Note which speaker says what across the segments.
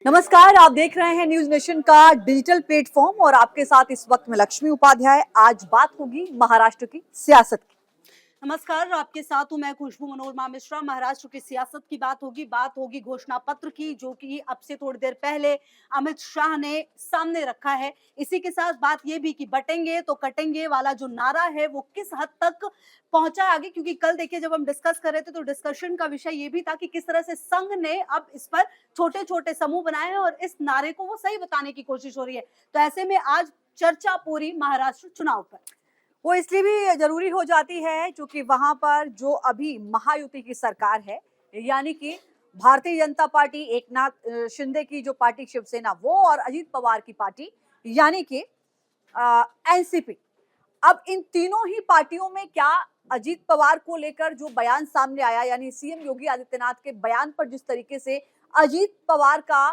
Speaker 1: नमस्कार, आप देख रहे हैं न्यूज नेशन का डिजिटल प्लेटफॉर्म और आपके साथ इस वक्त में लक्ष्मी उपाध्याय। आज बात होगी महाराष्ट्र की सियासत की।
Speaker 2: नमस्कार, आपके साथ हूं मैं खुशबू मनोरमा मिश्रा। महाराष्ट्र की सियासत की बात होगी घोषणा पत्र की, जो कि अब से थोड़ी देर पहले अमित शाह ने सामने रखा है। इसी के साथ बात ये भी कि बटेंगे तो कटेंगे वाला जो नारा है वो किस हद तक पहुंचा है आगे, क्योंकि कल देखिए जब हम डिस्कस कर रहे थे तो डिस्कशन का विषय ये भी था कि किस तरह से संघ ने अब इस पर छोटे छोटे समूह बनाए हैं और इस नारे को वो सही बताने की कोशिश हो रही है। तो ऐसे में आज चर्चा पूरी महाराष्ट्र चुनाव पर।
Speaker 1: वो इसलिए भी जरूरी हो जाती है क्योंकि वहां पर जो अभी महायुति की सरकार है, यानी कि भारतीय जनता पार्टी, एकनाथ शिंदे की जो पार्टी शिवसेना वो, और अजीत पवार की पार्टी यानी कि एनसीपी। अब इन तीनों ही पार्टियों में क्या अजीत पवार को लेकर जो बयान सामने आया, यानी सीएम योगी आदित्यनाथ के बयान पर जिस तरीके से अजीत पवार का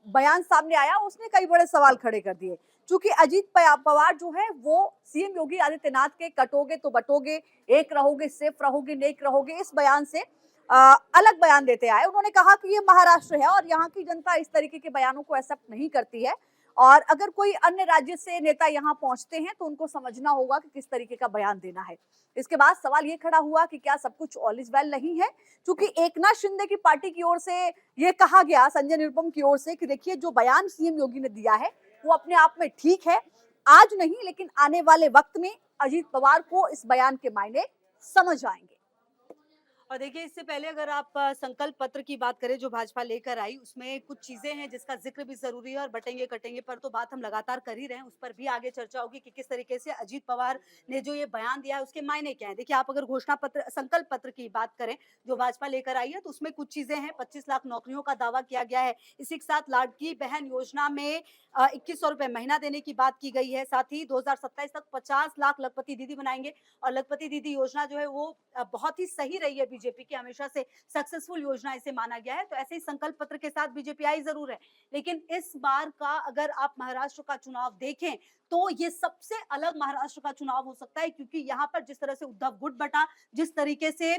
Speaker 1: बयान सामने आया, उसने कई बड़े सवाल खड़े कर दिए। क्योंकि अजीत पवार जो है वो सीएम योगी आदित्यनाथ के कटोगे तो बटोगे, एक रहोगे सिर्फ रहोगे नेक रहोगे, इस बयान से अलग बयान देते आए। उन्होंने कहा कि ये महाराष्ट्र है और यहाँ की जनता इस तरीके के बयानों को एक्सेप्ट नहीं करती है, और अगर कोई अन्य राज्य से नेता यहाँ पहुंचते हैं तो उनको समझना होगा कि किस तरीके का बयान देना है। इसके बाद सवाल ये खड़ा हुआ कि क्या सब कुछ ऑल इज वेल नहीं है, क्योंकि एकनाथ शिंदे की पार्टी की ओर से ये कहा गया, संजय निरुपम की ओर से, कि देखिए जो बयान सीएम योगी ने दिया है वो अपने आप में ठीक है, आज नहीं लेकिन आने वाले वक्त में अजीत पवार को इस बयान के मायने समझ आएंगे।
Speaker 2: और देखिए इससे पहले अगर आप संकल्प पत्र की बात करें जो भाजपा लेकर आई, उसमें कुछ चीजें हैं जिसका जिक्र भी जरूरी है। और बटेंगे कटेंगे पर तो बात हम लगातार कर ही रहे हैं, उस पर भी आगे चर्चा होगी कि किस तरीके से अजीत पवार ने जो ये बयान दिया है उसके मायने क्या है। देखिए आप अगर घोषणा पत्र संकल्प पत्र की बात करें जो भाजपा लेकर आई है, तो उसमें कुछ चीजें हैं। 25 लाख नौकरियों का दावा किया गया है। इसी के साथ लाडकी बहन योजना में 2100 रुपए महीना देने की बात की गई है। साथ ही 2027 तक 50 लाख लखपति दीदी बनाएंगे। और लखपति दीदी योजना जो है वो बहुत ही सही रही है बीजेपी की, हमेशा से सक्सेसफुल योजना इसे माना गया है। तो ऐसे ही संकल्प पत्र के साथ बीजेपी आई जरूर है, लेकिन इस बार का अगर आप महाराष्ट्र का चुनाव देखें तो ये सबसे अलग महाराष्ट्र का चुनाव हो सकता है, क्योंकि यहाँ पर जिस तरह से उद्धव गुट बटा, जिस तरीके से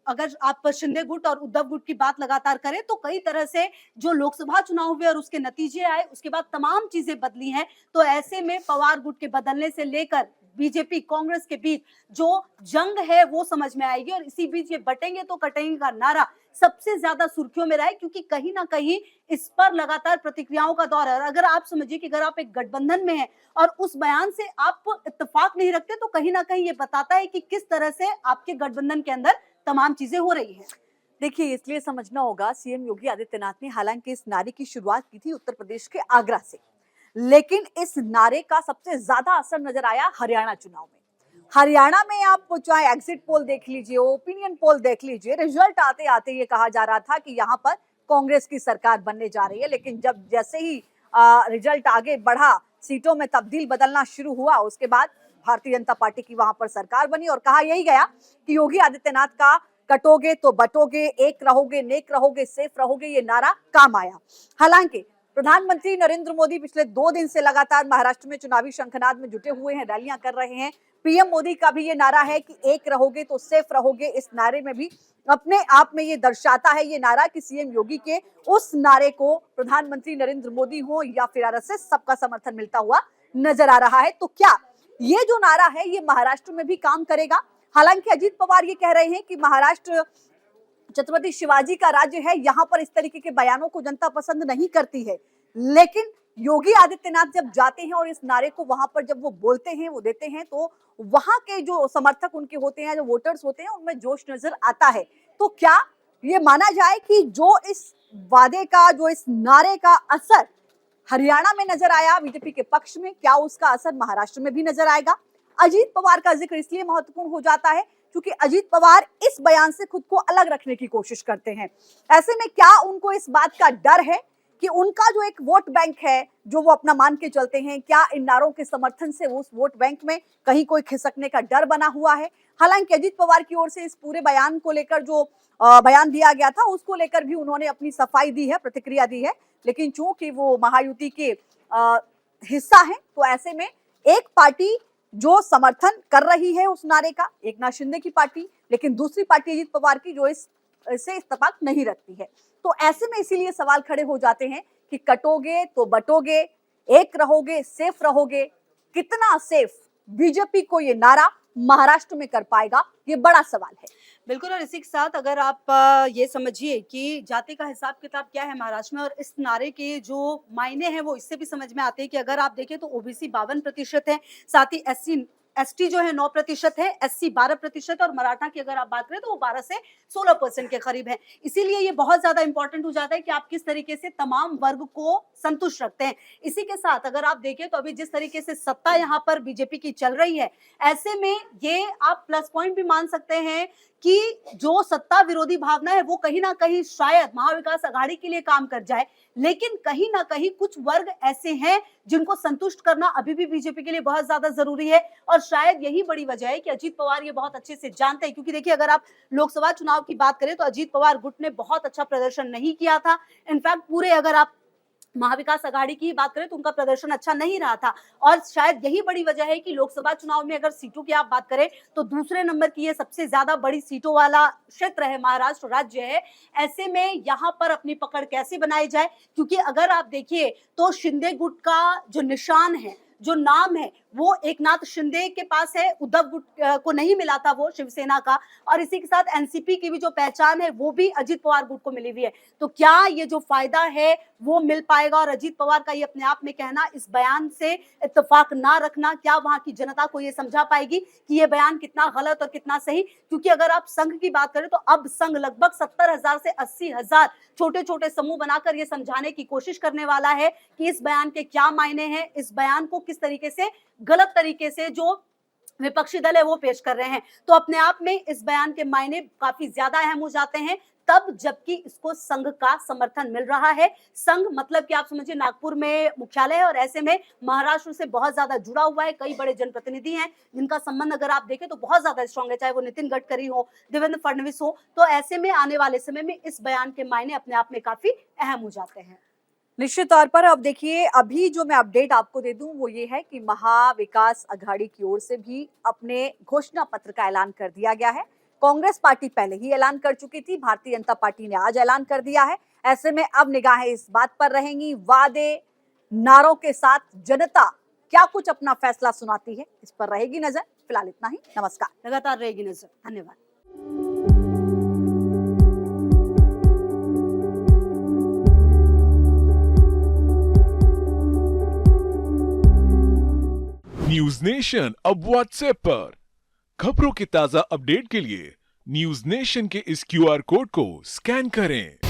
Speaker 2: अगर आप शिंदे गुट और उद्धव गुट की बात लगातार करें तो कई तरह से जो लोकसभा चुनाव हुए और उसके नतीजे आए, उसके बाद तमाम चीजें बदली हैं। तो ऐसे में पवार गुट के बदलने से लेकर बीजेपी कांग्रेस के बीच जो जंग है वो समझ में आएगी। और इसी बीच ये बटेंगे तो कटेंगे का नारा सबसे ज्यादा सुर्खियों में रहा है, क्योंकि कहीं ना कहीं इस पर लगातार प्रतिक्रियाओं का दौर है। और अगर आप समझिए कि अगर आप एक गठबंधन में हैं और उस बयान से आप इत्तेफाक नहीं रखते, तो कहीं ना कहीं ये बताता है कि किस तरह से आपके गठबंधन के अंदर तमाम चीजें हो रही हैं।
Speaker 1: देखिए, इसलिए समझना होगा, सीएम योगी आदित्यनाथ ने हालांकि इस नारे की शुरुआत की थी उत्तर प्रदेश के आगरा से, लेकिन इस नारे का सबसे ज्यादा असर नजर आया हरियाणा चुनाव में। हरियाणा में आप चाहे एग्जिट पोल देख लीजिए, ओपिनियन पोल देख लीजिए, रिजल्ट आते आते ये कहा जा रहा था कि यहाँ पर कांग्रेस की सरकार बनने जा रही है। लेकिन जब जैसे ही रिजल्ट आगे बढ़ा, सीटों में तब्दील बदलना शुरू हुआ, उसके बाद भारतीय जनता पार्टी की वहां पर सरकार बनी और कहा यही गया कि योगी आदित्यनाथ का कटोगे तो बटोगे, एक रहोगे नेक रहोगे सेफ रहोगे, ये नारा काम आया। हालांकि प्रधानमंत्री नरेंद्र मोदी पिछले 2 दिन से लगातार महाराष्ट्र में चुनावी शंखनाद में जुटे हुए हैं, रैलियां कर रहे हैं। पीएम मोदी का भी ये नारा है कि एक रहोगे तो सेफ रहोगे। इस नारे में भी अपने आप में ये दर्शाता है ये नारा कि सीएम योगी के उस नारे को प्रधानमंत्री नरेंद्र मोदी हो या फिर आरएसएस, सबका समर्थन मिलता हुआ नजर आ रहा है। तो क्या ये जो नारा है ये महाराष्ट्र में भी काम करेगा? हालांकि अजीत पवार ये कह रहे हैं कि महाराष्ट्र छत्रपति शिवाजी का राज्य है, यहाँ पर इस तरीके के बयानों को जनता पसंद नहीं करती है। लेकिन योगी आदित्यनाथ जब जाते हैं और इस नारे को वहां पर जब वो बोलते हैं, वो देते हैं, तो वहां के जो समर्थक उनके होते हैं, जो वोटर्स होते हैं, उनमें जोश नजर आता है। तो क्या ये माना जाए कि जो इस वादे का, जो इस नारे का असर हरियाणा में नजर आया बीजेपी के पक्ष में, क्या उसका असर महाराष्ट्र में भी नजर आएगा? अजीत पवार का जिक्र इसलिए महत्वपूर्ण हो जाता है क्योंकि अजीत पवार इस बयान से खुद को अलग रखने की कोशिश करते हैं। ऐसे में क्या उनको इस बात का डर है कि उनका जो एक वोट बैंक है, जो वो अपना मान के चलते हैं, क्या इन नारों के समर्थन से उस वोट बैंक में कहीं कोई खिसकने का डर बना हुआ है? हालांकि अजीत पवार की ओर से इस पूरे बयान को लेकर जो बयान दिया गया था उसको लेकर भी उन्होंने अपनी सफाई दी है, प्रतिक्रिया दी है। लेकिन चूंकि वो महायुति के हिस्सा है, तो ऐसे में एक पार्टी जो समर्थन कर रही है उस नारे का, एकनाथ शिंदे की पार्टी, लेकिन दूसरी पार्टी अजीत पवार की जो इससे इत्तेफाक नहीं रखती है। तो ऐसे में इसीलिए सवाल खड़े हो जाते हैं कि कटोगे तो बटोगे, एक रहोगे, सेफ रहोगे। कितना सेफ बीजेपी को ये नारा महाराष्ट्र में कर पाएगा, ये बड़ा सवाल है।
Speaker 2: बिल्कुल, और इसी के साथ अगर आप ये समझिए कि जाति का हिसाब किताब क्या है महाराष्ट्र में, और इस नारे के जो मायने हैं वो इससे भी समझ में आते हैं कि अगर आप देखें तो ओबीसी 52% है, साथ ही एससी एसटी जो है 9% है, एससी 12% और मराठा की अगर आप बात करें तो वो 12 से 16% के करीब है। इसीलिए ये बहुत ज्यादा इंपॉर्टेंट हो जाता है कि आप किस तरीके से तमाम वर्ग को संतुष्ट रखते हैं। इसी के साथ अगर आप देखें तो अभी जिस तरीके से सत्ता यहाँ पर बीजेपी की चल रही है, ऐसे में ये आप प्लस पॉइंट भी मान सकते हैं कि जो सत्ता विरोधी भावना है वो कहीं ना कहीं शायद महाविकास आघाड़ी के लिए काम कर जाए, लेकिन कहीं ना कहीं कुछ वर्ग ऐसे हैं जिनको संतुष्ट करना अभी भी बीजेपी के लिए बहुत ज्यादा जरूरी है। और शायद यही बड़ी वजह है कि अजीत पवार ये बहुत अच्छे से जानते हैं, क्योंकि देखिए अगर आप लोकसभा चुनाव की बात करें तो अजीत पवार गुट ने बहुत अच्छा प्रदर्शन नहीं किया था। इनफैक्ट पूरे अगर आप महाविकास आघाड़ी की बात करें तो उनका प्रदर्शन अच्छा नहीं रहा था, और शायद यही बड़ी वजह है कि लोकसभा चुनाव में अगर सीटों की आप बात करें तो दूसरे नंबर की ये सबसे ज्यादा बड़ी सीटों वाला क्षेत्र है, महाराष्ट्र राज्य है। ऐसे में यहाँ पर अपनी पकड़ कैसे बनाई जाए, क्योंकि अगर आप देखिए तो शिंदे गुट का जो निशान है, जो नाम है, वो एकनाथ शिंदे के पास है, उद्धव गुट को नहीं मिला था वो शिवसेना का, और इसी के साथ एनसीपी की भी जो पहचान है वो भी अजीत पवार गुट को मिली हुई है। तो क्या ये जो फायदा है वो मिल पाएगा, और अजीत पवार का ये अपने आप में कहना, इस बयान से इत्तेफाक ना रखना, क्या वहां की जनता को ये समझा पाएगी कि ये बयान कितना गलत और कितना सही? क्योंकि अगर आप संघ की बात करें तो अब संघ लगभग 70,000 से 80,000 छोटे छोटे समूह बनाकर ये समझाने की कोशिश करने वाला है कि इस बयान के क्या मायने हैं, इस बयान को किस तरीके से गलत तरीके से जो विपक्षी दल है वो पेश कर रहे हैं। तो अपने आप में इस बयान के मायने काफी ज्यादा अहम हो जाते हैं तब जबकि इसको संघ का समर्थन मिल रहा है। संघ मतलब कि आप समझिए नागपुर में मुख्यालय है, और ऐसे में महाराष्ट्र से बहुत ज्यादा जुड़ा हुआ है। कई बड़े जनप्रतिनिधि हैं जिनका संबंध अगर आप देखें तो बहुत ज्यादा स्ट्रांग है, चाहे वो नितिन गडकरी हो, देवेंद्र फडणवीस हो। तो ऐसे में आने वाले समय में इस बयान के मायने अपने आप में काफी अहम हो जाते हैं।
Speaker 1: निश्चित तौर पर अब देखिए, अभी जो मैं अपडेट आपको दे दूं वो ये है कि महाविकास आघाड़ी की ओर से भी अपने घोषणा पत्र का ऐलान कर दिया गया है। कांग्रेस पार्टी पहले ही ऐलान कर चुकी थी, भारतीय जनता पार्टी ने आज ऐलान कर दिया है। ऐसे में अब निगाहें इस बात पर रहेंगी, वादे नारों के साथ जनता क्या कुछ अपना फैसला सुनाती है, इस पर रहेगी नजर। फिलहाल इतना ही, नमस्कार।
Speaker 2: लगातार रहेगी नजर। धन्यवाद।
Speaker 3: न्यूज नेशन अब व्हाट्सएप पर। खबरों के ताजा अपडेट के लिए न्यूज नेशन के इस क्यूआर कोड को स्कैन करें।